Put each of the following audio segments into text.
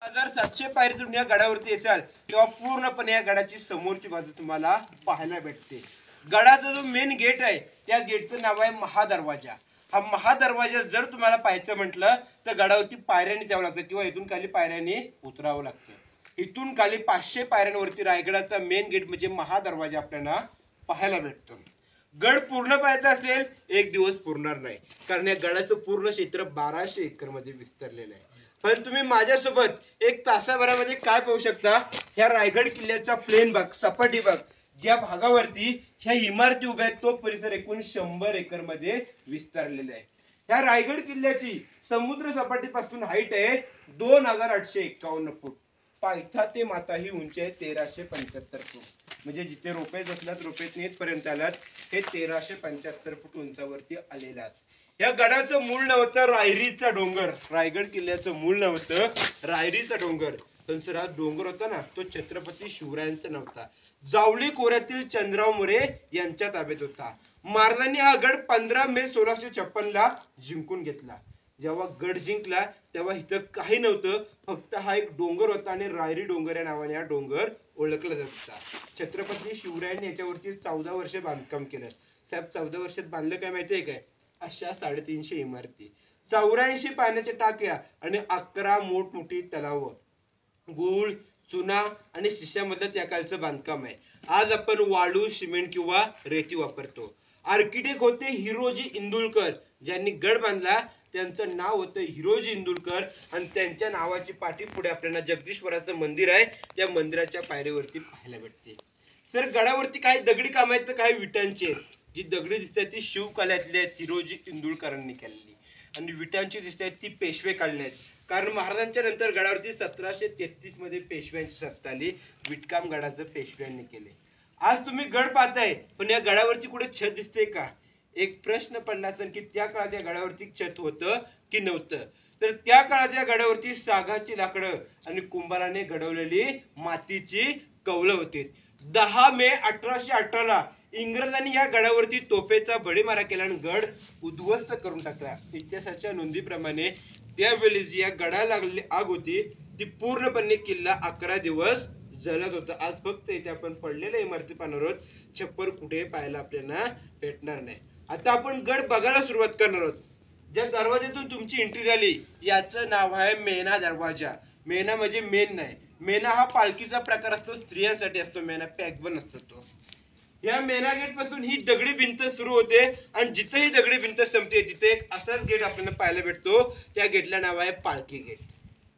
1700 पायरी तुम्ही या गडावरती येसाल तेव्हा पूर्णपणे या गडाची समोरची बाजू तुम्हाला पाहायला भेटते। गडाचा जो मेन गेट आहे त्या गेटचं नाव आहे महादरवाजा। हा महादरवाजा जर तुम्हाला पाहायचं म्हटलं तर गडावरती पायऱ्यांनी जावं लागतं किंवा इथून खाली पायऱ्यांनी उतरावं लागतं। इथून खाली 500 पायऱ्यांवरती रायगडाचा मेन गेट म्हणजे महादरवाजा आपल्याला पाहायला भेटतो। गड पूर्ण पाहायचा असेल एक दिवस पुरणार नाही, कारण या गडाचं पूर्ण क्षेत्र 1200 एकर मध्ये विस्तारलेलं आहे। पण तुम्ही माझ्यासोबत एक तासाभरामध्ये काय पाहू शकता, ह्या रायगड किल्ल्याचा प्लेन भाग, सपाटी भाग, ज्या भागावरती ह्या इमारती उभ्या आहेत तो परिसर एकूण 100 एकर मध्ये विस्तारलेला आहे। ह्या रायगड किल्ल्याची समुद्र सपाटीपासून हाईट आहे 2851 फूट। पायथा ते माता ही उंची आहे 1375 फूट। म्हणजे जिथे रोपे बसलात रोपेत येतपर्यंत आलात हे 1375 फूट उंचावरती आलेले आहेत। या गडाचं मूळ नाव होतं रायरीचा डोंगर। रायगड किल्ल्याचं मूळ नाव होतं रायरीचा डोंगर। पण सर हा डोंगर होता ना तो छत्रपती शिवरायांचा नव्हता, जावळी खोऱ्यातील चंद्रराव मोरे यांच्या ताब्यात होता। महाराजांनी हा गड 15 मे 1656 ला जिंकून घेतला। जेव्हा गड जिंकला तेव्हा इथं काही नव्हतं, फक्त हा एक डोंगर होता आणि रायरी डोंगर या नावाने हा डोंगर ओळखला जात होता। छत्रपती शिवरायांनी याच्यावरती 14 वर्ष बांधकाम केलं। साहेब 14 वर्षात बांधलं काय माहितीये काय? अशा 350 इमारती, 84 पाण्याच्या टाक्या आणि 11 मोठमोठी तलाव, गुळ, चुना आणि शिशामधलं त्या काळचं बांधकाम आहे। आज आपण वाळू, सिमेंट किंवा रेती वापरतो। आर्किटेक्ट होते हिरोजी इंदुलकर, ज्यांनी गड बांधला त्यांचं नाव होतं हिरोजी इंदुलकर आणि त्यांच्या नावाची पाठी पुढे आपल्याला जगदीश्वराचं मंदिर आहे त्या मंदिराच्या पायरीवरती पाहायला भेटते। सर गडावरती काही दगडी काम आहेत तर काही विटांची आहेत। जी दगडी दिसतात ती शिवकलेतली आहेत, हिरोजी इंदुलकरांनी केलेली, आणि विटांची दिसतात ती पेशवे काढले आहेत। कारण महाराजांच्या नंतर गडावरती 1733 मध्ये पेशव्यांची सत्ता आली, विटकाम गडाचं पेशव्यांनी केले। आज तुम्ही गड पाहताय पण या गडावरती कुठे छत दिसते का? एक प्रश्न पडला असेल की त्या काळात या गडावरती छत होतं की नव्हतं? तर त्या काळात या गडावरती सागाची लाकडं आणि कुंभाराने घडवलेली मातीची कौलं होती। 10 मे 1818 ला इंग्रजांनी या गडावरती तोफेचा भडीमारा केला आणि गड उद्ध्वस्त करून टाकला। इतिहासाच्या नोंदीप्रमाणे त्यावेळी जी या गडाला लागलेली आग होती ती पूर्णपणे किल्ला 11 दिवस जळत होता। आज फक्त इथे आपण पडलेल्या इमारती पाहणार आहोत, छप्पर कुठे पाहायला आपल्याला भेटणार नाही। आता आपण गड बघायला सुरुवात करणार आहोत। ज्या दरवाज्यातून तुमची एंट्री झाली याचं नाव आहे मेना दरवाजा। मेना म्हणजे मेन नाही, मेना हा पालखीचा प्रकार असतो, स्त्रियांसाठी असतो मेना, पॅकबन असतो तो। या मेना गेट पासून ही दगडी भिंत सुरू होते आणि जिथे ही दगडी भिंत संपते तिथे एक असाच गेट आपल्याला पाहायला भेटतो, त्या गेटला नाव आहे पालखी गेट।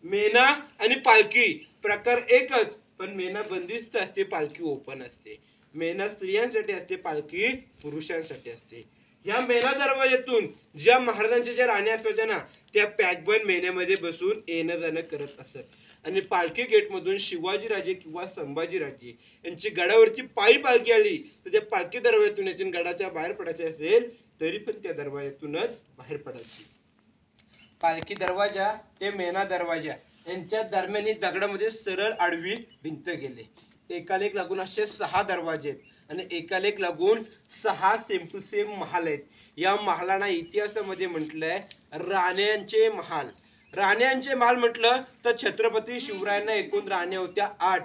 मेना आणि पालखी प्रकार एकच, पण मेना बंदिस्त असते, पालखी ओपन असते। मेना स्त्रियांसाठी असते, पालखी पुरुषांसाठी असते। या मेना दरवाज्यातून ज्या महाराजांच्या ज्या राण्या असायच्या ना त्या पॅकबन मेन्यामध्ये बसून येणं जाणं करत असत। आणि पालखी गेट मधून शिवाजीराजे किंवा संभाजीराजे यांची गडावरती पायी पालखी आली तर त्या पालखी दरवाज्यातून यातून गडाच्या बाहेर पडायचे असेल तरी पण त्या दरवाज्यातूनच बाहेर पडायची। पालखी दरवाजा ते मेना दरवाजा यांच्या दरम्यान ही दगडामध्ये सरळ आडवी भिंत गेले। एकाला एक लागून असे 6 दरवाजे आहेत आणि एकाला एक लागून 6 सेम टू सेम महाल आहेत। या महालांना इतिहासामध्ये म्हटलंय राण्यांचे महाल। राण्यांचे महाल म्हटलं तर छत्रपती शिवरायांना एकूण राण्या होत्या 8।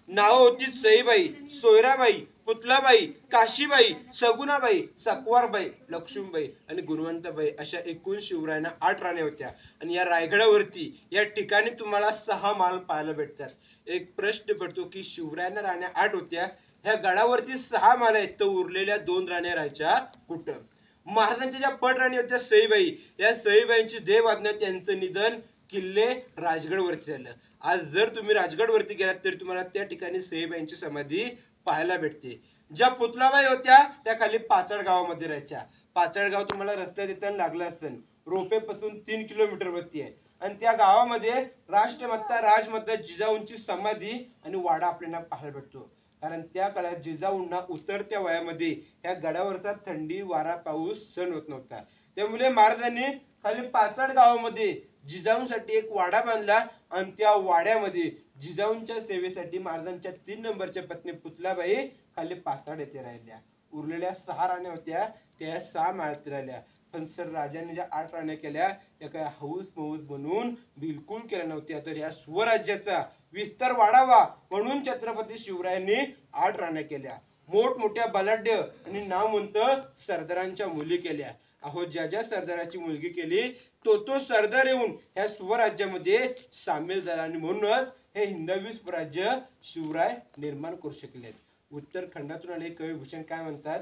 नाव होती सईबाई, सोयराबाई, पुतलाबाई, काशीबाई, सगुणाबाई, सकवारबाई, लक्ष्मीबाई आणि गुणवंतबाई अशा एकूण शिवरायांना 8 राण्या होत्या। आणि या रायगडावरती या ठिकाणी तुम्हाला 6 महाल पाहायला भेटतात। एक प्रश्न पडतो की शिवरायांना राण्या 8 होत्या, ह्या गडावरती 6 महाल आहेत तर उरलेल्या 2 राण्या राहायच्या कुठं? महाराजांच्या ज्या पट राणी होत्या सईबाई, या सईबाईंची देहवादनात त्यांचं निधन किल्ले राजगडवरती झालं। आज जर तुम्ही राजगडवरती गेलात तर तुम्हाला त्या ठिकाणी सईबाईंची समाधी पाहायला भेटते। ज्या पुतलाबाई होत्या त्या खाली पाचड गावामध्ये राहायच्या। पाचड गाव तुम्हाला रस्त्यात येताना लागलं असेल, रोपेपासून 3 किलोमीटर वरती आहे आणि त्या गावामध्ये राष्ट्रमाता राजमाता जिजाऊंची समाधी आणि वाडा आपल्याला पाहायला भेटतो। कारण त्या काळात जिजाऊंना उतरत्या वयामध्ये या गडावरचा थंडी वारा पाऊस सहन होत नव्हता, त्यामुळे महाराजांनी खाली पाचड गावामध्ये जिजाऊंसाठी एक वाडा बांधला आणि त्या वाड्यामध्ये जिजाऊंच्या सेवेसाठी महाराजांच्या 3 नंबरच्या पत्नी पुतलाबाई खाली पाचड येथे राहिल्या। उरलेल्या 6 राण्या होत्या त्या 6 माळ्यात राहिल्या। पण सर राजाने ज्या 8 राण्या केल्या त्या काय हौस मौस बनून बिलकुल केल्या नव्हत्या. तर या स्वराज्याचा विस्तार वाढावा म्हणून छत्रपती शिवरायांनी 8 राण्या केल्या. मोठमोठ्या बलाढ्य आणि नामवंत सरदारांच्या मुली केल्या. अहो ज्या ज्या सरदाराची मुलगी केली तो सरदार येऊन ह्या स्वराज्यामध्ये सामील झाला आणि म्हणूनच हे हिंदवी स्वराज्य शिवराय निर्माण करू शकले. उत्तरखंडातून आले कवी भूषण काय म्हणतात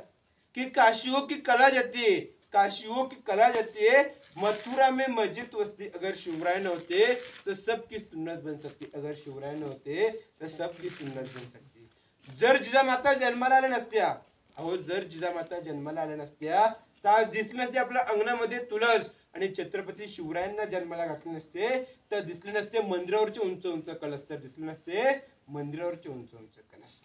की काशी हो की कला जाती है, काशी हो की कला जाती है, मथुरा में मस्जिद वस्ती. अगर शिवराय न होते तो सबकी सुन्नत बन सकती. अगर शिवराय न होते तर सबकी सुन्नत बन सकती. जर जिजामाता जन्माला आल्या नसत्या, अहो जर जिजामाता जन्माला आल्या नसत्या तर दिसले नसते आपल्या अंगणामध्ये तुळस आणि छत्रपती शिवरायांना जन्माला घातले नसते तर दिसले नसते मंदिरावरचे उंच उंच कलश, तर दिसले नसते मंदिरावरचे उंच उंच कलश.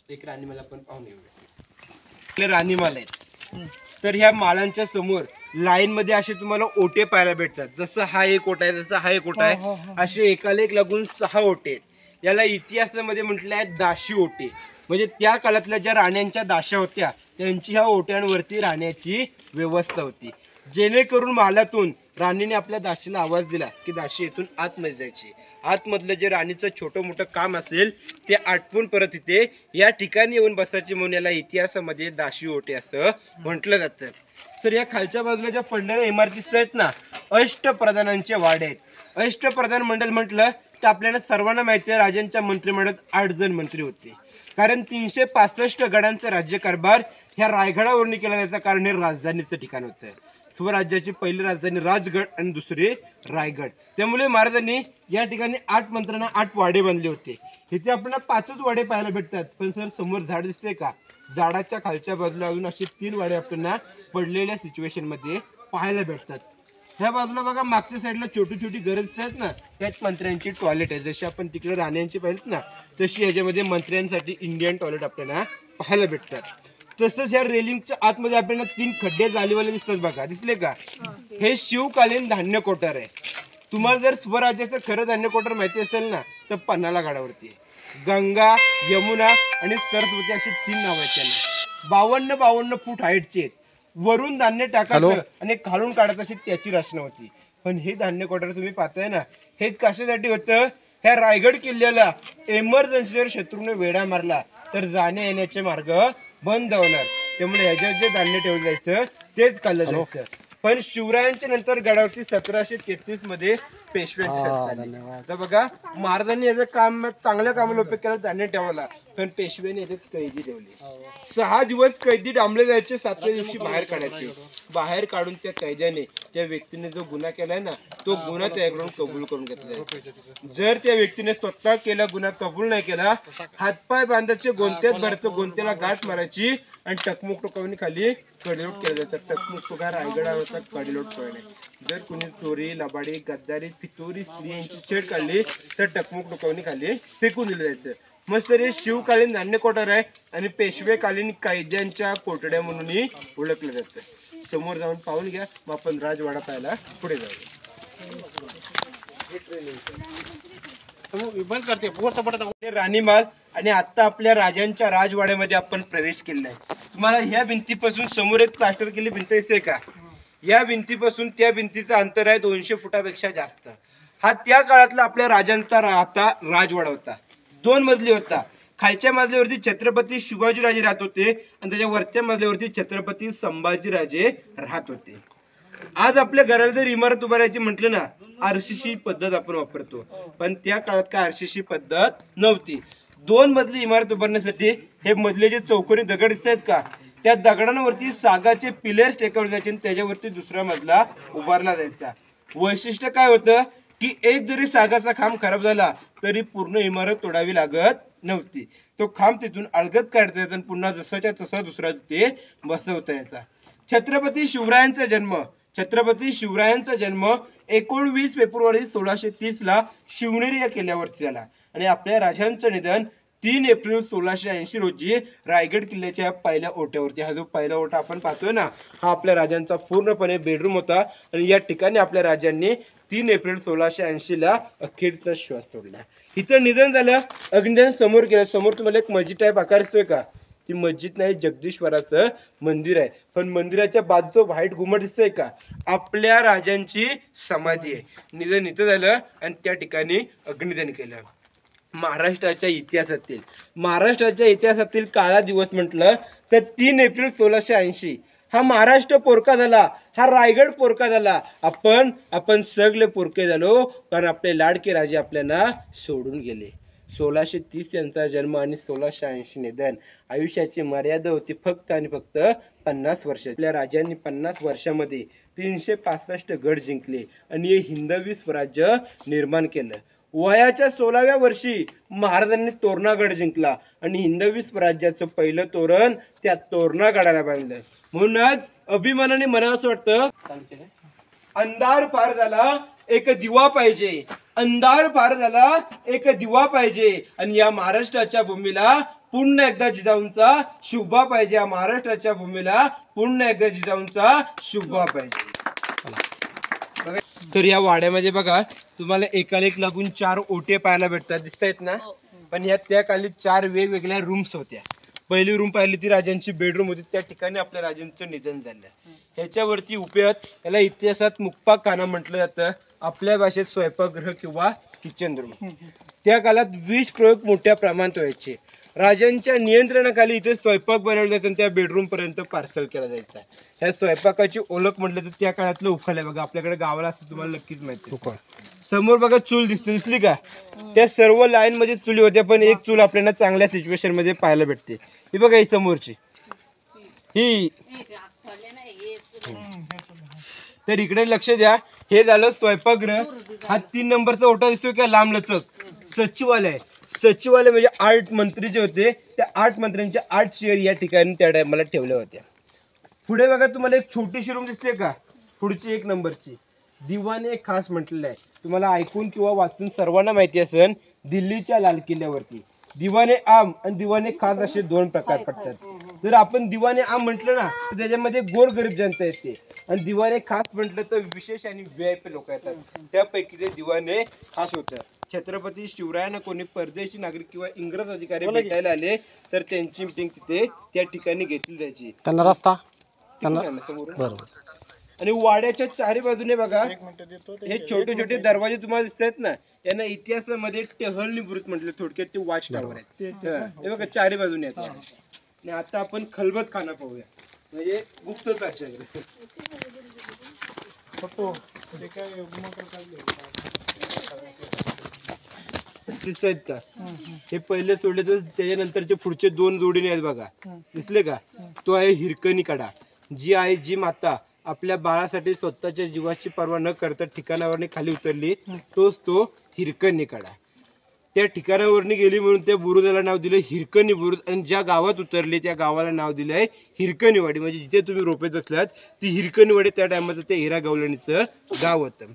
एक राणीमाला पण पाहून येऊया. राणीमाला आहेत तर ह्या मालांच्या समोर लाईन मध्ये असे तुम्हाला ओटे पाहायला भेटतात. जसं हा एक ओटा आहे, जसं हा एक ओटा आहे, असे एकाला एक लागून 6 ओटे आहेत. याला इतिहासामध्ये म्हटलं आहे दाशी ओटे. म्हणजे त्या काळातल्या ज्या राण्यांच्या दाशा होत्या त्यांची ह्या ओट्यांवरती राहण्याची व्यवस्था होती, जेणेकरून मालातून राणीने आपल्या दाशीला आवाज दिला की दाशी येथून आतमध्ये जायची. आतमधलं जे राणीचं छोटं मोठं काम असेल ते आटपून परत इथे या ठिकाणी येऊन बसायचे म्हणून याला इतिहासामध्ये दाशी ओटे असं म्हटलं जातं. तर या खालच्या बाजूला ज्या पडलेल्या इमारती आहेत ना, अष्टप्रधानांचे वाडे आहेत. अष्टप्रधान मंडळ म्हटलं तर आपल्याला सर्वांना माहिती आहे राजांच्या मंत्रिमंडळात 8 जण मंत्री होते. कारण 365 गडांचा राज्यकारभार ह्या रायगडावरून केला जायचा, कारण हे राजधानीचं ठिकाण होतं. स्वराज्याची पहिली राजधानी राजगड आणि दुसरी रायगड. त्यामुळे महाराजांनी या ठिकाणी 8 मंत्र्यांना 8 वाडे बांधले होते. इथे आपल्याला 5च वाडे पाहायला भेटतात. पण सर समोर झाड दिसते का, झाडाच्या खालच्या बाजूला अजून असे 3 वाडे आपल्याला पडलेल्या सिच्युएशन मध्ये पाहायला भेटतात. ह्या बाजूला बघा मागच्या साईडला छोटी छोटी घर आहेत ना, त्यात मंत्र्यांची टॉयलेट आहे. जशी आपण तिकडे राण्यांची पाहिजेत ना तशी याच्यामध्ये मंत्र्यांसाठी इंडियन टॉयलेट आपल्याला पाहायला भेटतात. तसंच या रेलिंगच्या आतमध्ये आपल्याला 3 खड्डे जालीवाले दिसतात बघा, दिसले का, हे शिवकालीन धान्य कोठार आहे. तुम्हाला जर स्वराज्याचं खरं धान्य कोठार माहिती असेल ना तर पन्हाळा गडावरती गंगा, यमुना आणि सरस्वती अशी 3 नाव आहेत. त्यांना 52 फूट हाईटचे आहेत. वरून धान्य टाकायचं आणि खालून काढायचं अशी त्याची रचना होती. पण हे धान्य कोठार तुम्ही पाहताय ना, हे कशासाठी होतं, ह्या रायगड किल्ल्याला एमर्जन्सी जर शत्रूने वेढा मारला तर जाण्या येण्याचे मार्ग बंद होणार. त्यामुळे ह्याच्यात जे धान्य ठेवलं जायचं तेच खाल्लं जायचं. पण शिवरायांच्या नंतर गडावरती 1733 मध्ये पेशव्यांची सत्ता आली. तर बघा महाराजांनी याचं काम चांगल्या कामाला उपयोग केला, धान्य ठेवला. पण पेशव्यांनी याच्यात कैदी ठेवली. 6 दिवस कैदी डांबले जायचे, 7व्या दिवशी बाहेर काढायचे. बाहेर काढून त्या कैद्याने त्या व्यक्तीने जो गुन्हा केलाय ना तो गुन्हा त्याकडून कबूल करून घेतला. जर त्या व्यक्तीने स्वतः केला गुन्हा कबूल नाही केला, हातपाय बांधायचे, गोंत्यात भरायचं, गोंत्याला गाठ मारायची आणि टकमुक टोकावणी खाली कडेलोट केलं जातं. टकमुक टोका रायगडावरचा कडेलोट पळणे. जर कुणी चोरी, लबाडी, गद्दारी, फितोरी, स्त्री यांची छेड काढली तर टकमुक टोकावणी खाली फेकून दिलं जायचं. मग सर हे शिवकालीन धान्य कोठार आहे आणि पेशवेकालीन कैद्यांच्या कोठड्या म्हणूनही ओळखलं जातं. समोर जाऊन पाहून घ्या, मग आपण राजवाडा पाहायला पुढे जाऊया. राणीमाल आणि आता आपल्या राजांच्या राजवाड्यामध्ये आपण प्रवेश केलेला आहे. तुम्हाला ह्या भिंतीपासून समोर एक प्लास्टर केली भिंत दिसते का, या भिंतीपासून त्या भिंतीचं अंतर आहे 200 फुटापेक्षा जास्त. हा त्या काळातला आपल्या राजांचा आता राजवाडा होता. 2 मजली होता. खालच्या मजल्यावरती छत्रपती शिवाजीराजे राहत होते आणि त्याच्या वरच्या मजल्यावरती छत्रपती संभाजीराजे राहत होते. आज आपल्या घराला जर इमारत उभारायची म्हटलं ना, आरसीसी पद्धत आपण वापरतो, पण त्या काळात काय आरसीसी पद्धत नव्हती. 2 मजली इमारत उभारण्यासाठी हे मधले जे चौकोनी दगड दिसत आहेत का, त्या दगडांवरती सागाचे पिलर्स टेकवले जायचे आणि त्याच्यावरती दुसरा मजला उभारला जायचा. वैशिष्ट्य काय होतं की एक जरी सागाचा खांब खराब झाला तरी पूर्ण इमारत तोडावी लागत नव्हती. तो खांब तिथून अलगद काढता यायचा आणि पुन्हा जसाच्या तसा दुसरा तिथे बसवता यायचा. छत्रपती शिवरायांचा जन्म 19 फेब्रुवारी 1630 ला शिवनेरी या किल्ल्यावरती झाला आणि आपल्या राजांचं निधन 3 एप्रिल 1680 रोजी रायगड किल्ल्याच्या पहिल्या ओट्यावरती. हा जो पहिला ओटा आपण पाहतोय ना, हा आपल्या राजांचा पूर्णपणे बेडरूम होता आणि या ठिकाणी आपल्या राजांनी 3 एप्रिल 1680 ला अखेरचा श्वास सोडला. इथं निधन झालं. अग्निदान समोर केलं. समोर तुम्हाला एक मस्जिद टाईप आकार दिसतोय का, ती मस्जिद नाही, जगदीश्वराचं मंदिर आहे. पण मंदिराच्या बाजूचं व्हाईट घुमट दिसतंय का, आपल्या राजांची समाधी आहे. निधन इथं झालं आणि त्या ठिकाणी अग्निदान केलं. महाराष्ट्राच्या इतिहासातील काळा दिवस म्हटलं तर 3 एप्रिल 1680 हा महाराष्ट्र पोरका झाला, हा रायगड पोरका झाला. आपण सगळे पोरके झालो कारण आपले लाडके राजे आपल्याला सोडून गेले. 1630 यांचा जन्म आणि 1680 निधन. आयुष्याची मर्यादा होती फक्त आणि फक्त 50 वर्ष. आपल्या राजांनी 50 वर्षामध्ये 365 गड जिंकले आणि हे हिंदवी स्वराज्य निर्माण केलं. वयाच्या 16व्या वर्षी महाराजांनी तोरणागड जिंकला आणि हिंदवी स्वराज्याचं पहिलं तोरण त्या तोरणागडाला बांधलं. म्हणूनच अभिमानाने म्हणावं असं वाटतं, अंधार पार झाला एक दिवा पाहिजे, अंधार पार झाला एक दिवा पाहिजे. आणि या महाराष्ट्राच्या भूमीला पुन्हा एकदा जिजाऊंचा शुभा पाहिजे. या महाराष्ट्राच्या भूमीला पुन्हा एकदा जिजाऊंचा शुभा पाहिजे. तर या वाड्यामध्ये बघा तुम्हाला एकाला एक लागून 4 ओटे पाहायला भेटतात, दिसतायत ना. पण या त्या काली 4 वेगवेगळ्या रूम्स होत्या. पहिली रूम पाहिली ती राजांची बेडरूम होती, त्या ठिकाणी आपल्या राजांचं निधन झालं. ह्याच्यावरती उपयोग याला इतिहासात मुक्पाखाना म्हटलं जातं, आपल्या भाषेत स्वयंपाकगृह किंवा किचन रूम. त्या काळात वीज प्रयोग मोठ्या प्रमाणात व्हायचे. राजांच्या नियंत्रणाखाली इथे स्वयंपाक बनवला जायचा आणि त्या बेडरूम पर्यंत पार्सल केला जायचा. ह्या स्वयंपाकाची ओळख म्हटलं तर त्या काळातलं उखळ आहे बघा, आपल्याकडे गावाला असं तुम्हाला नक्कीच माहिती. समोर बघा चूल दिसली का, त्या सर्व लाईन मध्ये चुली होत्या, पण एक चूल आपल्याला चांगल्या सिच्युएशन मध्ये पाहायला भेटते. ही बघा ही समोरची ही. तर इकडे लक्ष द्या, हे झालं स्वयंपाकगृह. हा 3 नंबरचा ओटा दिसतोय का लांब लचक, सचिवालय. सचिवालय म्हणजे 8 मंत्री जे होते त्या 8 मंत्र्यांच्या 8 चेअर या ठिकाणी त्या टायमाला ठेवल्या होत्या. पुढे बघा तुम्हाला एक छोटीशी रूम दिसते का, पुढची 1 नंबरची दिवाने खास म्हटलेलं आहे. तुम्हाला ऐकून किंवा वाचून सर्वांना माहिती असेल, दिल्लीच्या लाल किल्ल्यावरती दिवाने आम आणि दिवाने खास असे 2 प्रकार पडतात. जर आपण दिवाने आम म्हटलं ना तर त्याच्यामध्ये गोरगरीब जनता येते, आणि दिवाने खास म्हटलं तर विशेष आणि VIP लोक येतात. त्यापैकी ते दिवाने खास होतं. छत्रपती शिवरायांना कोणी परदेशी नागरिक किंवा इंग्रज अधिकारी भेटायला आले तर त्यांची मीटिंग तिथे त्या ठिकाणी घेतली जायची. त्यांना रस्ता बरोबर. आणि वाड्याच्या 4 बाजूने बघा हे छोटे छोटे दरवाजे तुम्हाला दिसत आहेत ना, यांना इतिहासामध्ये टहलनी बुरुज म्हटलं, थोडक्यात ते वॉच टावर आहेत. हे बघा 4 बाजूने आहेत. आणि आता आपण खलबत खाना पाहूया, म्हणजे गुप्तचर. दिसत का, हे पहिले सोडले तर त्याच्यानंतरचे पुढचे 2 जोडीने आहेत बघा, दिसले का. तो आहे हिरकणी कडा. जी माता आपल्या बाळासाठी स्वतःच्या जीवाची पर्वा न करता ठिकाणावरनी खाली उतरली, तोच तो हिरकणी कडा. त्या ठिकाणावरनी गेली म्हणून त्या बुरुजाला नाव दिलं हिरकणी बुरुज. आणि ज्या गावात उतरले त्या गावाला नाव दिलंय हिरकणीवाडी. म्हणजे जिथे तुम्ही रोपेत असलात ती हिरकणीवाडी त्या टायमाचं त्या हिरा गवळणीचं गाव होतं.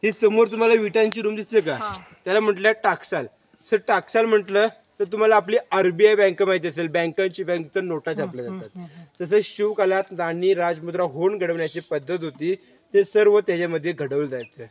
हे समोर तुम्हाला विटांची रूम दिसते का, त्याला म्हटलं टाकसाल. सर टाकसाल म्हटलं तर तुम्हाला आपली RBI बँक माहिती असेल, बँकांची बँक तर नोटा छापल्या जातात. तसं शिवकालात नाणी राजमुद्रा होऊन घडवण्याची पद्धत होती, ते सर्व त्याच्यामध्ये घडवलं जायचं.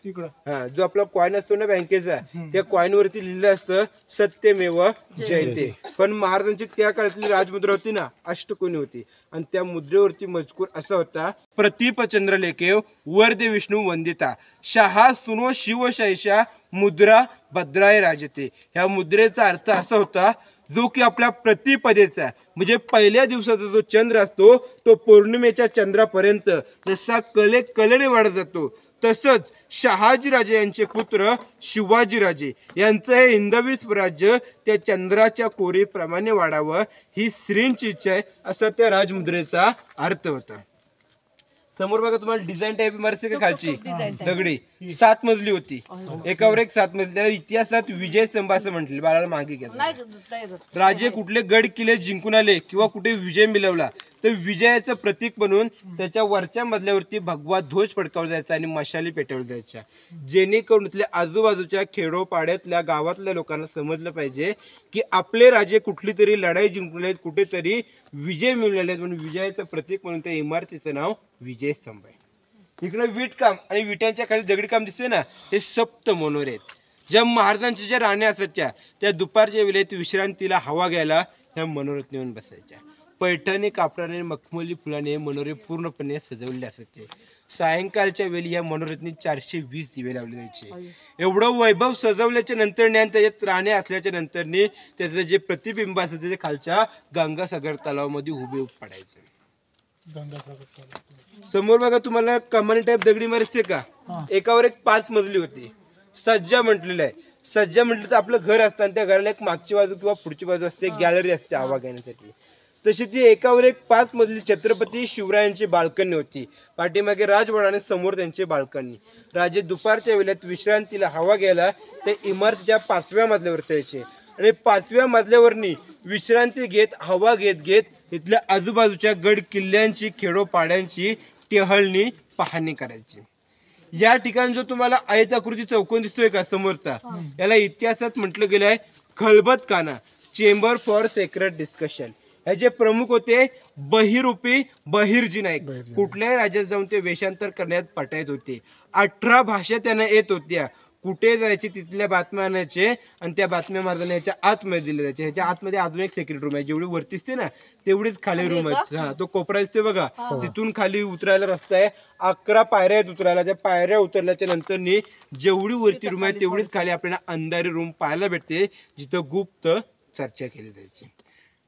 हा, जो आपला कॉइन असतो ना बँकेचा, त्या कॉइन वरती लिहिलं असतं सत्यमेव जयते. पण महाराजांची त्या काळातली राजमुद्रा होती ना, अष्टकोनी होती, आणि त्या मुद्रेवरती मजकूर असा होता, प्रतीप चंद्रलेखेव वरदे विष्णू वंदिता शहा सुनो शिवशैषा मुद्रा भद्राय राजते. ह्या मुद्रेचा अर्थ असा होता, जो की आपल्या प्रतिपदेचा म्हणजे पहिल्या दिवसाचा जो चंद्र असतो तो पौर्णिमेच्या चंद्रापर्यंत जसा कलेने वाढत जातो, तसंच शहाजीराजे यांचे पुत्र शिवाजीराजे यांचं हे हिंदवी स्वराज्य त्या चंद्राच्या कोरीप्रमाणे वाढावं ही श्रींची इच्छा आहे, असा त्या राजमुद्रेचा अर्थ होता. समोर बघा तुम्हाला डिझाईन टाईप इमारत का खालची दगडी 7 मजली होती, एकावर एक 7 मजली. त्याला इतिहासात विजय स्तंभ असं म्हटले. बाळाला मागे घ्या. राजे कुठले गड किल्ले जिंकून आले किंवा कुठे विजय मिळवला तर विजयाचं प्रतीक म्हणून त्याच्या वरच्या मजल्यावरती भगवा ध्वज फडकावला जायचा आणि मशाली पेटवल्या जायच्या, जेणेकरून तिथल्या आजूबाजूच्या खेडोपाड्यातल्या गावातल्या लोकांना समजलं पाहिजे की आपले राजे कुठली तरी लढाई जिंकले आहेत, कुठेतरी विजय मिळवलेले आहेत. म्हणून विजयाचं प्रतीक म्हणून त्या इमारतीचं नाव विजय स्तंभ आहे. इकडे वीटकाम आणि विटांच्या खाली दगडी काम दिसते ना, हे सप्त मनोरे आहेत. ज्या महाराजांच्या ज्या राण्या असायच्या त्या दुपारच्या वेळेत विश्रांतीला हवा घ्यायला ह्या मनोऱ्यात नेऊन बसायच्या. पैठणी कापडाने मखमली फुलाने मनोरे पूर्णपणे सजवले असायचे. सायंकाळच्या वेळी या मनोऱ्यातनी 420 दिवे लावले जायचे. एवढं वैभव सजवल्याच्या नंतर आणि त्याच्यात राणे असल्याच्या नंतरने त्याचं जे प्रतिबिंब असायचं ते खालच्या गंगासागर तलावामध्ये उभे पडायचं. समोर बघा तुम्हाला कमानी टाईप दगडी इमारत का, एकावर एक 5 मजली होती. सज्जा म्हटलेलं आहे. सज्जा म्हटलं तर आपलं घर असतं आणि त्या घराला एक मागची बाजू किंवा पुढची बाजू असते, गॅलरी असते हवा घेण्यासाठी. तशी ती एकावर एक 5 मजली छत्रपती शिवरायांची बाल्कनी होती. पाठीमागे राजवाडा आणि समोर त्यांची बाल्कनी. राजे दुपारच्या वेळेत विश्रांतीला हवा घ्यायला ते इमारतीच्या 5व्या मजल्यावर यायचे आणि 5व्या मजल्यावरनी विश्रांती घेत हवा घेत घेत इथल्या आजूबाजूच्या गड किल्ल्यांची खेडोपाड्यांची टेहळणी पाहणी करायची. या ठिकाणी जो तुम्हाला आयताकृती चौकोन दिसतोय का समोरचा, याला इतिहासात म्हटलं गेलंय खलबतखाना, चेंबर फॉर सेक्रेट डिस्कशन. ह्याचे प्रमुख होते बहिरूपी बहिर्जी नाईक. कुठल्याही राज्यात जाऊन ते वेषांतर करण्यात पटायत होते. 18 भाषा त्यांना येत होत्या. कुठे जायचे तिथल्या बातम्या आणायचे आणि त्या बातम्या मार्गाने याच्या आतमध्ये दिल्या जायचे. ह्याच्या आतमध्ये अजून एक सेक्रेट रूम आहे. जेवढी वरती असते ना तेवढीच खाली रूम आहे. हा, तो कोपरा दिसतोय बघा, तिथून खाली उतरायला रस्ता आहे. 11 पायऱ्या आहेत उतरायला. त्या पायऱ्या उतरल्याच्या नंतर जेवढी वरती रूम आहे तेवढीच खाली आपल्याला अंधारी रूम पाहायला भेटते, जिथं गुप्त चर्चा केली जायची.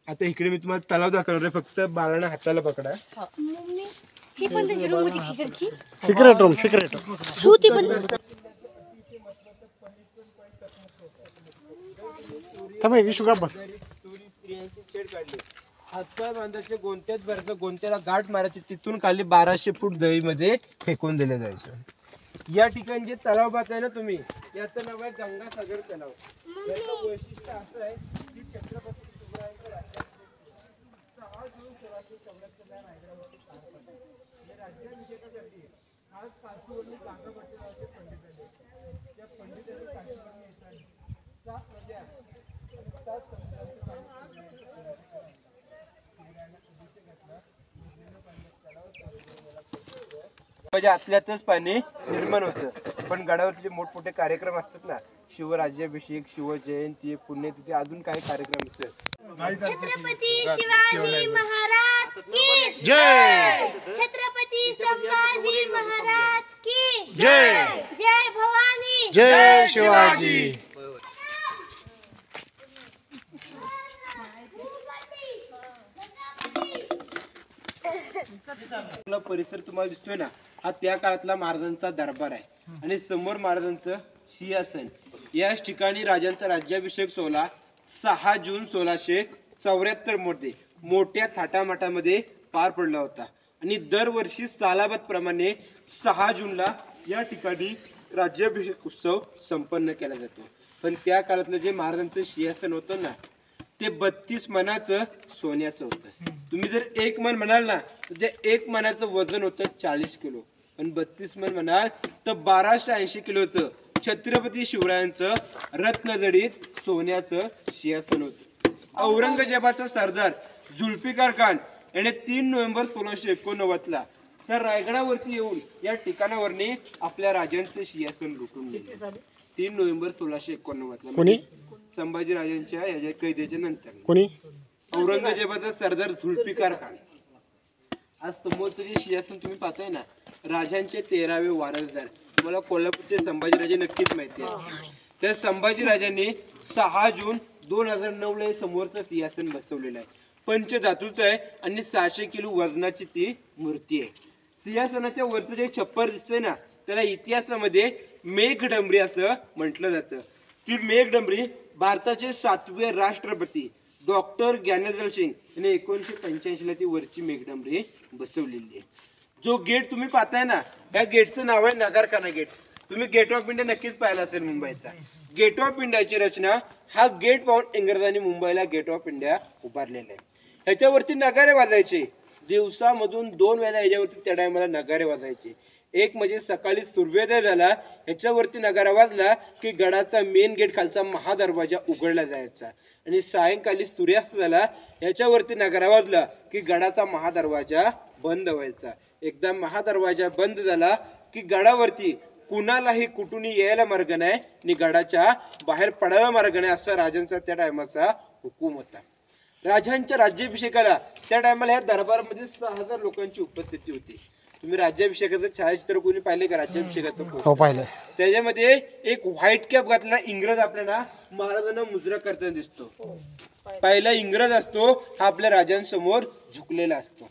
आता इकडे मी तुम्हाला तलाव दाखवणार आहे, फक्त बाळानं हाताला पकडा. ही पण त्यांची रूम होती इकडची, सिक्रेट रूम, सिक्रेट होती पण. हातपाय बांधायचे गोंत्यात भरायचं, गोंत्याला गाठ मारायची, तिथून खाली 1200 फूट दहीमध्ये फेकून दिलं जायचं. या ठिकाणी जे तलाव पाहताय ना तुम्ही, याचं नाव आहे गंगासागर तलाव. याचं वैशिष्ट्य असं आहे की छत्रपती शिवरायांच्या राज्यात 6 जून 1674 ला रायगडावरती पार पडले. या राज्याभिषेकासाठी आज काशीवरून गांगाभट्टी नावाचे पंडित आले. त्या पंडितांनी काशीवरून येताना 7 नद्या 7 समुद्रांचं पाणी म्हणजे आतल्यातच पाणी निर्माण होतं. पण गडावरचे मोठमोठे कार्यक्रम असतात ना, शिवराज्याभिषेक, शिवजयंती, पुण्यतिथी, अजून काही कार्यक्रम असतात. छत्रपती शिवाजी महाराज की जय, छत्रपती संभाजी महाराज की जय, जय भवानी, जय शिवाजी. परिसर तुम्हाला दिसतोय ना, हा त्या काळातला महाराजांचा दरबार आहे आणि समोर महाराजांचं सिंहासन. याच ठिकाणी राजांचा राज्याभिषेक सोहळा 6 जून 1674 मध्ये मोठ्या थाटामाटामध्ये पार पडला होता आणि दरवर्षी सालाबाद प्रमाणे 6 जूनला या ठिकाणी राज्याभिषेक उत्सव संपन्न केला जातो. पण त्या काळातलं जे महाराजांचं सिंहासन होतं ना, ते 32 मणाचं सोन्याचं होतं. तुम्ही जर 1 मन म्हणाल ना, तर त्या 1 मणाचं वजन होतं 40 किलो. पण 32 मन म्हणाल तर 1280 किलोचं छत्रपती शिवरायांचं रत्नजडीत सोन्याचं सिंहासन होतं. औरंगजेबाचा सरदार जुल्फिकार खान याने 3 नोव्हेंबर 1689 ला त्या रायगडावरती येऊन या ठिकाणावरनी आपल्या राजांचं सिंहासन लुटून नेले. 3 नोव्हेंबर 1689 ला. कोणी? संभाजी राजांच्या याच्या कैदेच्या नंतर. कोणी? औरंगजेबाचा सरदार जुल्फिकार खान. आज समोरचं जे सिंहासन तुम्ही पाहताय ना, राजांचे 13वे वारसदार. तुम्हाला कोल्हापूरचे संभाजीराजे नक्कीच माहिती आहे. त्या संभाजीराजांनी 6 जून 2009 ला समोरचं सिंहासन बसवलेलं आहे. पंचधातूचं आहे आणि 600 किलो वजनाची ती मूर्ती आहे. सिंहासनाच्या वरचं जे छप्पर दिसतंय ना, त्याला इतिहासामध्ये मेघडंबरी असं म्हटलं जातं. ती मेघडंबरी भारताचे 7वे राष्ट्रपती डॉक्टर ज्ञानेंद्र सिंग यांनी 1985 ला ती वरची मेघडंबरी बसवलेली आहे. जो गेट तुम्ही पाहताय ना, त्या गेटचं नाव आहे नगरखाना गेट. तुम्ही गेट ऑफ इंडिया नक्कीच पाहिला असेल मुंबईचा. गेट ऑफ इंडियाची रचना हा गेट पाहून इंग्रजांनी मुंबईला गेट ऑफ इंडिया उभारलेला आहे. ह्याच्यावरती नगारे वाजायचे. दिवसामधून 2 वेळा ह्याच्यावरती त्या टायमाला नगारे वाजायचे. एक म्हणजे सकाळी सूर्योदय झाला, ह्याच्यावरती नगारा वाजला की गडाचा मेन गेट खालचा महादरवाजा उघडला जायचा आणि सायंकाळी सूर्यास्त झाला, ह्याच्यावरती नगारा वाजला की गडाचा महादरवाजा बंद व्हायचा. एकदा महादरवाजा बंद झाला की गडावरती कुणालाही कुठूनही यायला मार्ग नाही आणि गडाच्या बाहेर पडायला मार्ग नाही, असा राजांचा त्या टायमाचा हुकूम होता. राजांच्या राज्याभिषेकाला त्या टायमाला ह्या दरबारामध्ये 6,000 लोकांची उपस्थिती होती. तुम्ही राज्याभिषेकाचं छायाचित्र कोणी पाहिले का? राज्याभिषेकाचं हो पाहिलं. त्याच्यामध्ये एक व्हाईट कॅप घातलेला इंग्रज आपल्याला महाराजांना मुजरा करताना दिसतो. पहिला इंग्रज असतो हा आपल्या राजांसमोर झुकलेला असतो.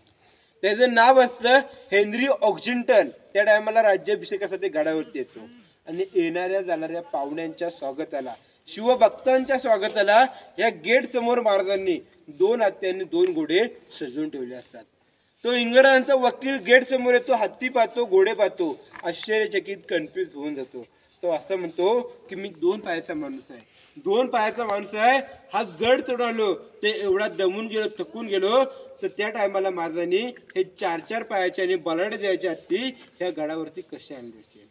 त्याचं नाव असतं हेनरी ऑक्झिंग्टन. त्या टायमाला राज्याभिषेकासाठी गडावरती येतो आणि येणाऱ्या जाणाऱ्या पाहुण्यांच्या स्वागताला, शिवभक्तांच्या स्वागताला या गेट समोर महाराजांनी 2 हत्त्यांनी 2 घोडे सजवून ठेवले असतात. तो इंग्रजांचा वकील गेट समोर येतो, हत्ती पाहतो, घोडे पाहतो, आश्चर्यचकित कन्फ्युज होऊन जातो. तो असं म्हणतो की मी 2 पायाचा माणूस आहे, 2 पायाचा माणूस आहे. हा गड चढून आलो ते एवढा दमून गेलो, थकून गेलो. तर त्या टायमाला महाराजांनी हे 4-4 पायाचे आणि बलाढ्य द्यायच्या हत्ती ह्या गडावरती कसे आणले असेल?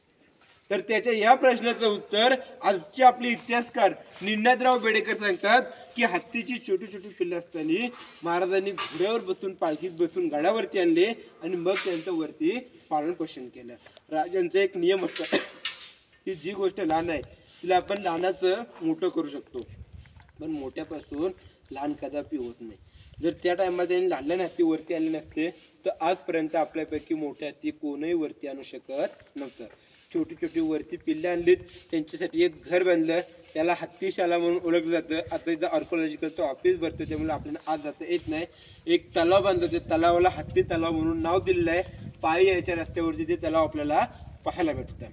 तर त्याच्या या प्रश्नाचं उत्तर आजचे आपले इतिहासकार निनादराव बेडेकर सांगतात की हत्तीची छोटी छोटी पिल्लं असताना महाराजांनी घोड्यावर बसून, पालखीत बसून गडावरती आणले आणि मग त्यांचं वरती पालन पोषण केलं. राजांचा एक नियम असतो की जी गोष्ट लहान आहे तिला आपण लहानाचं मोठं करू शकतो, पण मोठ्यापासून लहान कदापि होत नाही. जर त्या टायमाला त्यांनी लहान हत्ती वरती आणले नसते तर आजपर्यंत आपल्यापैकी मोठ्या हत्ती कोणही वरती आणू शकत नव्हतं. छोटी छोटी वरती पिल्ले आणलीत, त्यांच्यासाठी एक घर बांधलं, त्याला हत्तीशाला म्हणून ओळखलं जातं. आता इथं आर्कोलॉजिकलचं ऑफिस भरतं, त्यामुळे आपल्याला आज जाता येत नाही. एक तलाव बांधलं, ते तलावाला हत्ती तलाव म्हणून नाव दिलेलं आहे. पायी यायच्या रस्त्यावरती ते तलाव आपल्याला पाहायला भेटतं.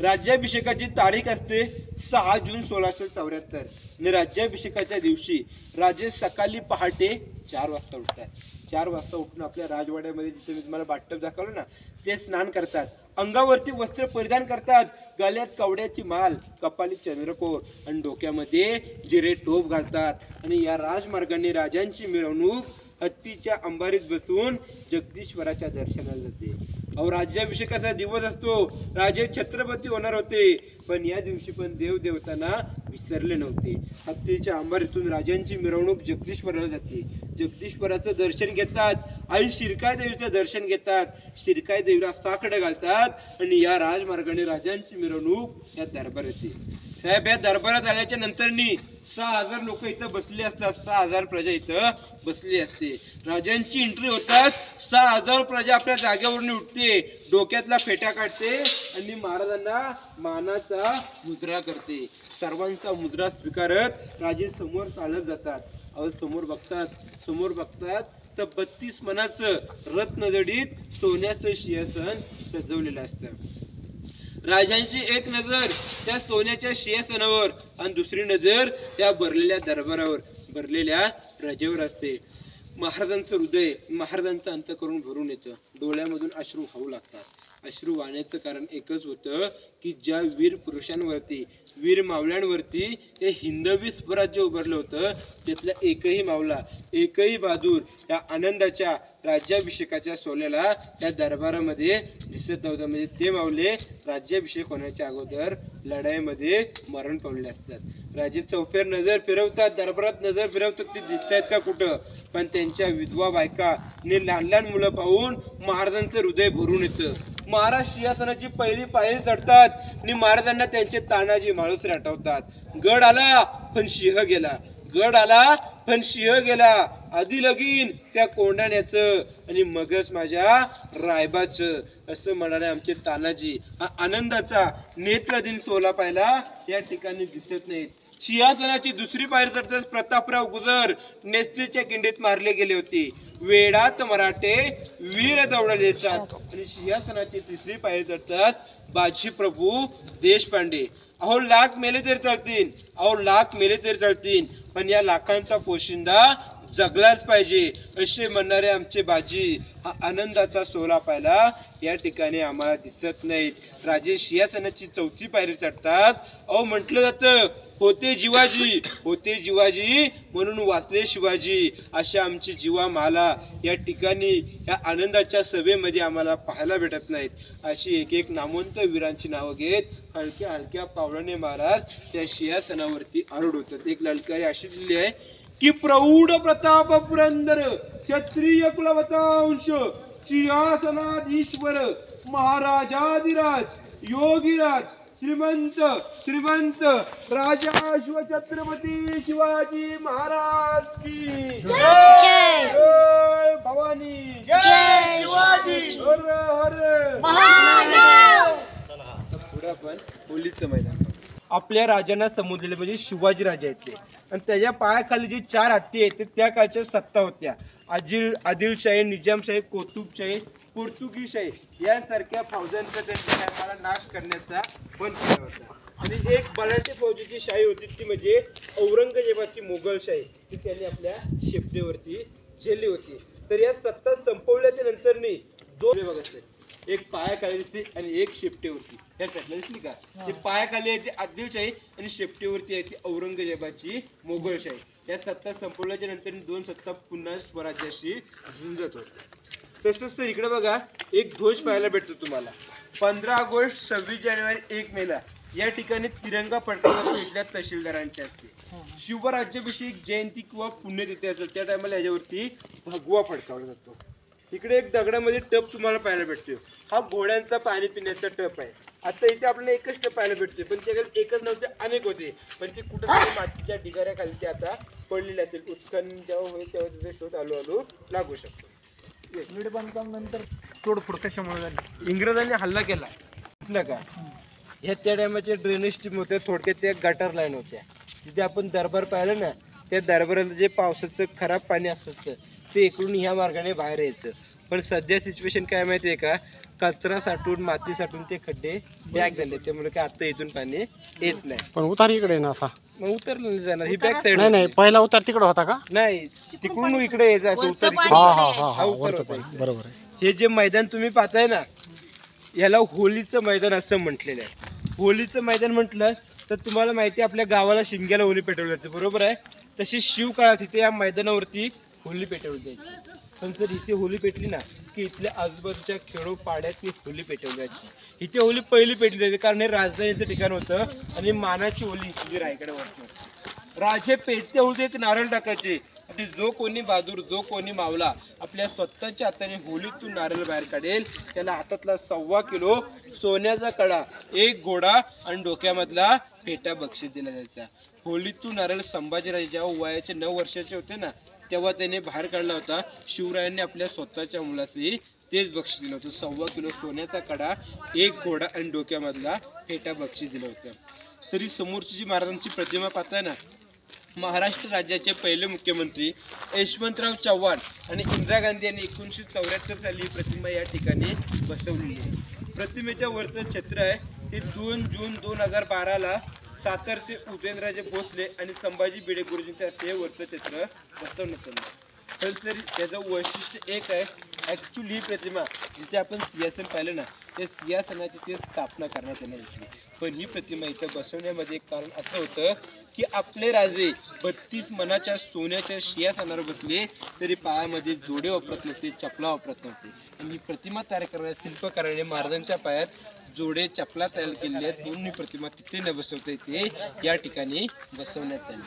राज्याभिषेकाची तारीख असते 6 जून 1674 आणि राज्याभिषेकाच्या दिवशी राजे सकाळी पहाटे 4 वाजता उठतात. 4 वाजता उठून आपल्या राजवाड्यामध्ये, जिथे मी तुम्हाला बाटप दाखवलं ना, ते स्नान करतात, अंगावरती वस्त्र परिधान करतात, गळ्यात कवड्याची माल, कपाली चंद्रकोर आणि डोक्यामध्ये जिरे टोप घालतात आणि या राजमार्गाने राजांची मिरवणूक हत्तीच्या अंबारीत बसून जगदीश्वराच्या दर्शनाला जाते. अहो, राज्याभिषेकाचा दिवस असतो, राजे छत्रपती होणार होते, पण या दिवशी पण देवदेवतांना विसरले नव्हते. हत्तीच्या अंबारीतून राजांची मिरवणूक जगदीश्वराला जाते. जगदीश्वराचं दर्शन घेतात, आई शिरकाई देवीचं दर्शन घेतात, शिरकाई देवीला साकडं घालतात आणि या राजमार्गाने राजांची मिरवणूक या दरबारात येते. साहेब, या दरबारात आल्याच्या नंतरनी 6,000 लोक इथं बसले असतात, 6,000 प्रजा इथं बसली असते. राजांची एंट्री होतात, 6,000 प्रजा आपल्या जागेवरून उठते, डोक्यातला फेटा काढते आणि महाराजांना मानाचा मुद्रा करते. सर्वांचा मुद्रा स्वीकारत राजे समोर चालत जातात. अहो, समोर बघतात तर 32 मनाचं रत्नजडीत सोन्याचं सिंहासन सजवलेलं असतं. राजांची एक नजर त्या सोन्याच्या सिंहासनावर आणि दुसरी नजर त्या भरलेल्या दरबारावर, भरलेल्या प्रजेवर असते. महाराजांचं हृदय, महाराजांचं अंतःकरण भरून येतं, डोळ्यामधून अश्रू वाहू लागतात. अश्रू वाहण्याचं कारण एकच होतं की ज्या वीर पुरुषांवरती, वीर मावळ्यांवरती हे हिंदवी स्वराज्य उभारलं होतं, त्यातला एकही मावळा, एकही बहादूर या आनंदाच्या राज्याभिषेकाच्या सोहळ्याला त्या दरबारामध्ये दिसत नव्हतं. म्हणजे ते मावळे राज्याभिषेक होण्याच्या अगोदर लढाईमध्ये मरण पावले असतात. राजे चौफेर नजर फिरवतात, दरबारात नजर फिरवतात, ते दिसत आहेत का कुठं, पण त्यांच्या विधवा बायका आणि लहान लहान मुलं पाहून महाराजांचं हृदय भरून येतं. महाराज सिंहासनाची पहिली पायरी चढतात आणि महाराजांना त्यांचे तानाजी माळुसरे आठवतात. गड आला पण सिंह गेला, गड आला पण सिंह गेला, आधी लगीन त्या कोंढाण्याचं आणि मगच माझ्या रायबाचं, असं म्हणाले आमचे तानाजी. हा आनंदाचा नेत्रदिन सोहळा पाहिला या ठिकाणी दिसत नाहीत. सिंहासनाची दुसरी पायरी चढताच प्रतापराव गुजर नेत्रीच्या किंडीत मारले गेले होते. वेडात मराठे वीर दौडले येतात. आणि सिंहासनाची तिसरी पायरी चढताच बाजीप्रभू देशपांडे. अहो, लाख मेले तरी चालतील, अहो लाख मेले तरी चालतील, पण या लाखांचा पोशिंदा जगलाच पाहिजे, असे म्हणणारे आमचे बाजी. हा आनंदाचा सोहळा पाहिला या ठिकाणी आम्हाला दिसत नाहीत. राजे सिंहासनाची चौथी पायरी चढतात. अहो, म्हटलं जातं होते जिवाजी, होते जिवाजी म्हणून वाचले शिवाजी, अशा आमची जीवा माला या ठिकाणी या आनंदाच्या सभेमध्ये आम्हाला पाहायला भेटत नाहीत. अशी एक एक नामवंत वीरांची नावं घेत हलक्या हलक्या पावलाने महाराज त्या सिंहासनावरती आरूढ होतात. एक ललकारी अशी दिली आहे की प्रौढ प्रताप पुरंदर क्षत्रिय कुलवतांश सिंहासनाधीश्वर महाराजाधिराज योगीराज श्रीमंत श्रीमंत राजा शिवछत्रपती शिवाजी महाराज की जय जय भवानी जय शिवाजी हर हर महादेव. पुढे आपण होलीचं मैदान बघू. आपल्या राजांना समजलेले म्हणजे शिवाजी राजा आहेत ते, आणि त्याच्या पायाखाली जे 4 हत्ती आहेत ते त्या काळच्या सत्ता होत्या. आदिलशाही, निजामशाही, कुतुबशाही, पोर्तुगीजशाही यासारख्या फौजांचा त्यांच्या टायमाला नाश करण्याचा पण केला होता. आणि एक बलाढ्य फौजेची शाही होती ती म्हणजे औरंगजेबाची मोगलशाही, ती त्यांनी आपल्या शेपटीवरती झेलली होती. तर या सत्ता संपवल्याच्या नंतरनी 2 बघितले, एक पायाखाली दिसते आणि एक शेपटीवरती. या साईडला दिसली का? जे पायाखाली आहे ती आदिलशाही आणि शेपटीवरती आहे ती औरंगजेबाची मोगलशाही. या सत्ता संपवल्याच्या नंतर 2 सत्ता पुन्हा स्वराज्याशी झुंजत होत्या. तसंच तर इकडे बघा एक ध्वज पाहायला भेटतो तुम्हाला. 15 ऑगस्ट, 26 जानेवारी, 1 मेला या ठिकाणी तिरंगा फडकवला इथल्या तहसीलदारांच्या हस्ते. शिवराज्याभिषेक जयंती किंवा पुण्यतिथी असेल त्या टायमाला याच्यावरती भगवा फडकावला जातो. इकडे एक दगडामध्ये टप तुम्हाला पाहायला भेटतो. हा घोड्यांचा पाणी पिण्याचा टप आहे. आता इथे आपल्याला एकच टप पाहायला भेटते, पण त्याकडे एकच नव्हते, अनेक होते, पण ते कुठं मातीच्या ढिगाऱ्याखाली ते आता पडलेले असेल. उत्खनन जेव्हा होईल तेव्हा त्याचा शोध हळूहळू लागू शकतो. वीड बांधकाम नंतर तोडफोड कशामुळे झाली? इंग्रजांनी हल्ला केला दिसलं का? ह्या त्या टायमाचे ड्रेनेज टीम होते, थोडक्यात त्या गटर लाईन होत्या. जिथे आपण दरबार पाहिलं ना, त्या दरबाराला जे पावसाचं खराब पाणी असतं ते इकडून ह्या मार्गाने बाहेर यायचं. पण सध्या सिच्युएशन काय माहिती आहे का? कचरा साठवून, माती साठवून ते खड्डे पॅक झाले, त्यामुळे काय आता इथून पाणी येत नाही. पण उतार इकडे ना असा मग उतरलं नाही जाणार. ही बॅक साईड नाही पहिला उतार तिकडे होता का? नाही, तिकडून इकडे यायचं असं उतर इकडे. हा हा हा हा हा उतर वरचं होता पण. इकडे. बरोबर आहे. हे जे मैदान तुम्ही पाहताय ना, याला होलीचं मैदान असं म्हटलेलं आहे. होलीचं मैदान म्हटलं तर तुम्हाला माहिती आहे आपल्या गावाला शिमग्याला होली पेटवली जाते, बरोबर आहे? तशी शिवकाळात इथे या मैदानावरती होली पेटवली जायची. पण जर इथे होली पेटली ना की इथल्या आजूबाजूच्या खेडोपाड्यात होली पेटवली जायची. इथे होली पहिली पेटली जायची कारण हे राजधानीचं ठिकाण होतं आणि मानाची होली इथली रायगडावरती. राजे पेटत्या होळीत एक नारळ टाकायचे आणि जो कोणी बहादूर, जो कोणी मावला आपल्या स्वतःच्या हाताने होलीतून नारळ बाहेर काढेल त्याला हातातला 1.25 किलो सोन्याचा कडा, 1 घोडा आणि डोक्यामधला फेटा बक्षीस दिला जायचा. होलीतून नारळ संभाजीराजे जेव्हा वयाचे 9 वर्षाचे होते ना तेव्हा त्याने बाहेर काढला होता. शिवरायांनी आपल्या स्वतःच्या मुलाशी तेच बक्षीस दिलं होतं. 1.25 किलो सोन्याचा कडा, 1 घोडा आणि डोक्यामधला फेटा बक्षीस दिलं होतं. तरी समोरची जी महाराजांची प्रतिमा पाहताय ना, महाराष्ट्र राज्याचे पहिले मुख्यमंत्री यशवंतराव चव्हाण आणि इंदिरा गांधी यांनी 1974 साली ही प्रतिमा या ठिकाणी बसवलेली आहे. प्रतिमेच्या वरचं छत्र आहे ते 2 जून 2012ला सातारचे उदयनराजे भोसले आणि संभाजी भिडे गुरुजींच्या हस्ते वरचं चित्र बसवण्यात आलं. पण तरी त्याचं वैशिष्ट्य एक आहे, ॲक्च्युली ही प्रतिमा जिथे आपण सिंहासन पाहिलं ना त्या सिंहासनाची ते स्थापना करण्यात येणार होती. पण ही प्रतिमा इथं बसवण्यामध्ये एक कारण असं होतं की आपले राजे 32 मनाच्या सोन्याच्या सिंहासनावर बसले तरी पायामध्ये जोडे वापरत नव्हते, चपला वापरत नव्हते. आणि ही प्रतिमा तयार करणाऱ्या शिल्पकाराने महाराजांच्या पायात जोडे चपला तयार केलेले आहेत म्हणून ही प्रतिमा तिथे न बसवता येते या ठिकाणी बसवण्यात आली.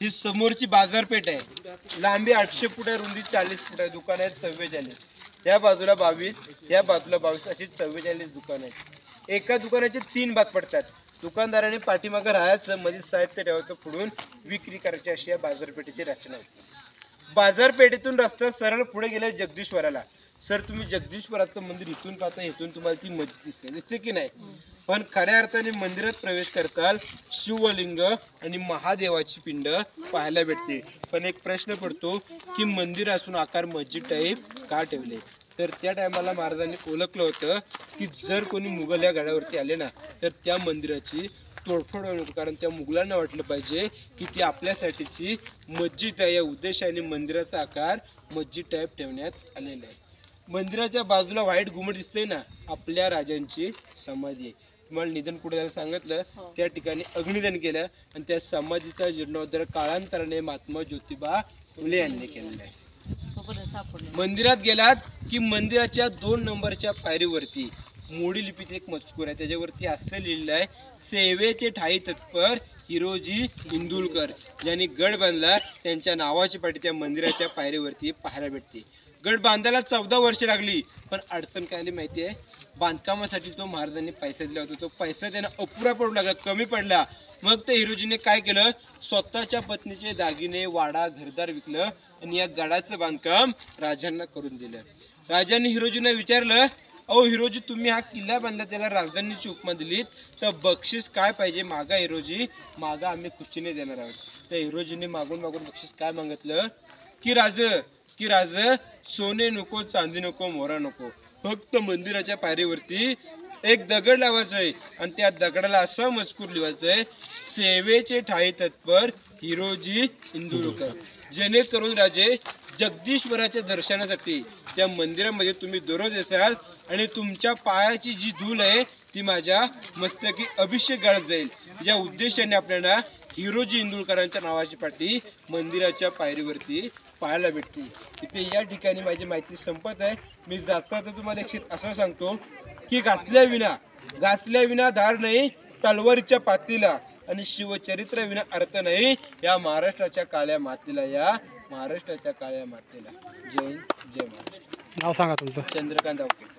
ही समोरची बाजारपेठ आहे. लांबी 800 फूट आहे, रुंदी 40 फूट आहे. दुकान आहेत 44. या बाजूला 22, या बाजूला 22 अशी 44 दुकान आहेत. एका दुकानाचे 3 भाग पडतात. दुकानदाराने पाठीमागं राहायचं, मध्ये साहित्य ठेवायचं, पुढून विक्री करायची अशी या बाजारपेठेची रचना होती. बाजारपेठेतून रस्ता सरळ पुढे गेले जगदीश्वराला. सर तुम्ही जगदीश्वराचं मंदिर इथून पाहता, इथून तुम्हाला ती मस्जिद दिसते की नाही? पण खऱ्या अर्थाने मंदिरात प्रवेश करताल शिवलिंग आणि महादेवाची पिंड पाहायला भेटते. पण एक प्रश्न पडतो की मंदिर असून आकार मस्जिद टाईप का ठेवले? तर त्या टायमाला महाराजांनी ओळखलं होतं की जर कोणी मुघल या गडावरती आले ना तर त्या मंदिराची तोडफोड होईल, कारण त्या मुघलांना वाटलं पाहिजे की ती आपल्यासाठीची मस्जिद आहे. या उद्देशाने मंदिराचा आकार मस्जिद टाईप ठेवण्यात आलेला आहे. मंदिराच्या बाजूला व्हाईट घुमट दिसते ना, आपल्या राजांची समाधी आहे. तुम्हाला निधन कुठे झालं सांगितलं, त्या ठिकाणी अग्निदान केलं आणि त्या समाधीचा जीर्णोद्धार काळांतराने महात्मा ज्योतिबा फुले यांनी केलेला आहे. मंदिरात गेलात की मंदिराच्या 2 नंबरच्या पायरीवरती मोडी लिपीत एक मजकूर आहे. त्याच्यावरती असं लिहिलेलं आहे, सेवेचे ठाई तत्पर हिरोजी इंदुलकर, ज्यांनी गड बांधला त्यांच्या नावाची पाठी त्या मंदिराच्या पायरीवरती पाहायला भेटते. गड बांधायला 14 वर्ष लागली, पण अडचण काय आली माहिती आहे? बांधकामासाठी जो महाराजांनी पैसा दिला होता तो पैसा त्यांना अपुरा पडू लागला, कमी पडला. मग ते हिरोजीने काय केलं? स्वतःच्या पत्नीचे दागिने, वाडा, घरदार विकलं आणि या गडाचं बांधकाम राजांना करून दिलं. राजांनी हिरोजीने विचारलं, अहो हिरोजी, तुम्ही हा किल्ला बांधला, त्याला राजधानीची उपमा दिलीत, तर बक्षीस काय पाहिजे? मागा हिरोजी, मागा, आम्ही खुशीने देणार आहोत. त्या हिरोजीने मागून मागून बक्षीस काय मागितलं? की राज सोने नको, चांदी नको, मोरा नको, फक्त मंदिराच्या पायरीवरती एक दगड लावायचा आहे आणि त्या दगडाला असा मजकूर लिहायचा आहे, सेवेचे ठाई तत्पर हिरोजी इंदुरकर. जेणेकरून राजे जगदीश्वराच्या दर्शनासाठी त्या मंदिरामध्ये तुम्ही दररोज असाल आणि तुमच्या पायाची जी धूल आहे ती माझ्या मस्तकी अभिषेक गाळत जाईल. या उद्देशाने आपल्याला हिरोजी इंदुरकरांच्या नावाची पाटी मंदिराच्या पायरीवरती पाहायला भेटते. इथे या ठिकाणी माझी माहिती संपत आहे. मी जाता तर तुम्हाला एक असं सांगतो की घासल्या विना धार नाही, तलवारीच्या पातीला, आणि शिवचरित्र विना अर्थ नाही या महाराष्ट्राच्या काळ्या मातीला. जय हिंद, जय महाराष्ट्र. नाव सांगा तुमचं. चंद्रकांत आवटे.